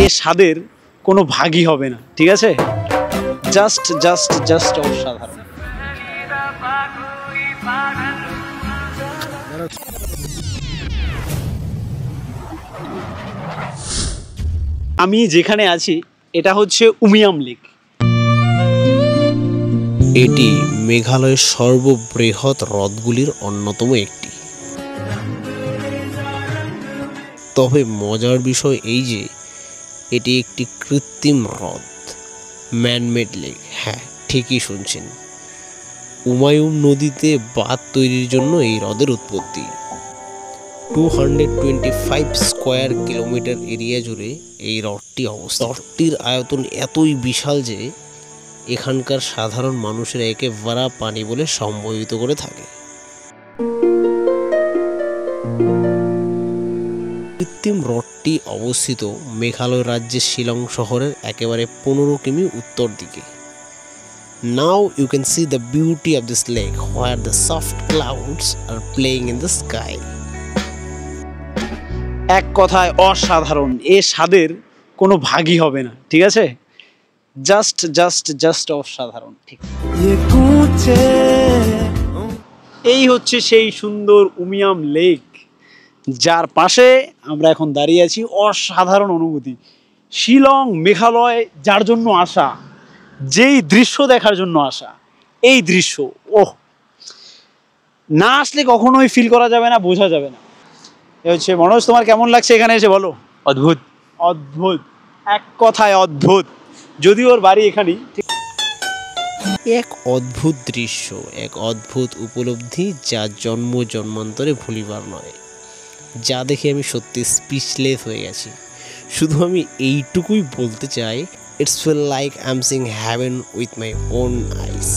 এ স্বাদের কোনো ভাগই হবে না, ঠিক আছে? জাস্ট জাস্ট জাস্ট অসাধারণ। আমি যেখানে আছি এটা হচ্ছে উমিয়াম লেক। এটি মেঘালয়ের সর্ববৃহৎ হ্রদগুলির অন্যতম একটি। তবে মজার বিষয় এই যে এটি একটি কৃত্রিম হ্রদ, ম্যানমেড লেক। হ্যাঁ, ঠিকই শুনছেন, উমায়ুম নদীতে বাঁধ তৈরির জন্য এই হ্রদের উৎপত্তি। 225 স্কোয়ার কিলোমিটার এরিয়া জুড়ে এই হ্রদটি অবস্থিত। হ্রদটির আয়তন এতই বিশাল যে এখানকার সাধারণ মানুষেরা একে ভারা পানি বলে সম্বোধিত করে থাকে। কৃত্রিম হ্রদটি অবস্থিত মেঘালয় রাজ্যের শিলং শহরের একেবারে 15 কিমি উত্তর দিকে। Now you can see the beauty of this lake where the soft clouds are playing in the sky. এক কথায় অসাধারণ, এ স্বাদের কোনো ভাগই হবে না, ঠিক আছে? জাস্ট জাস্ট জাস্ট অসাধারণ। ঠিক, এই হচ্ছে সেই সুন্দর উমিয়াম লেক, যার পাশে আমরা এখন দাঁড়িয়ে আছি। অসাধারণ অনুভূতি। শিলং, মেঘালয় যার জন্য আসা, যেই দৃশ্য দেখার জন্য আসা, এই দৃশ্য ওহ, না আসলে কখনোই ফিল করা যাবে না, বোঝা যাবে না। এ হচ্ছে মনোজ, তোমার কেমন লাগছে এখানে এসে বলো? অদ্ভুত অদ্ভুত, এক কথায় অদ্ভুত। যদিও ওর বাড়ি এখানেই। এক অদ্ভুত দৃশ্য, এক অদ্ভুত উপলব্ধি যা জন্ম জন্মান্তরে ভুলিবার নয়, যা দেখে আমি সত্যি স্পিচলেস হয়ে গেছি। শুধু আমি এইটুকুই বলতে চাই, it's feel like I am seeing heaven with my own ice.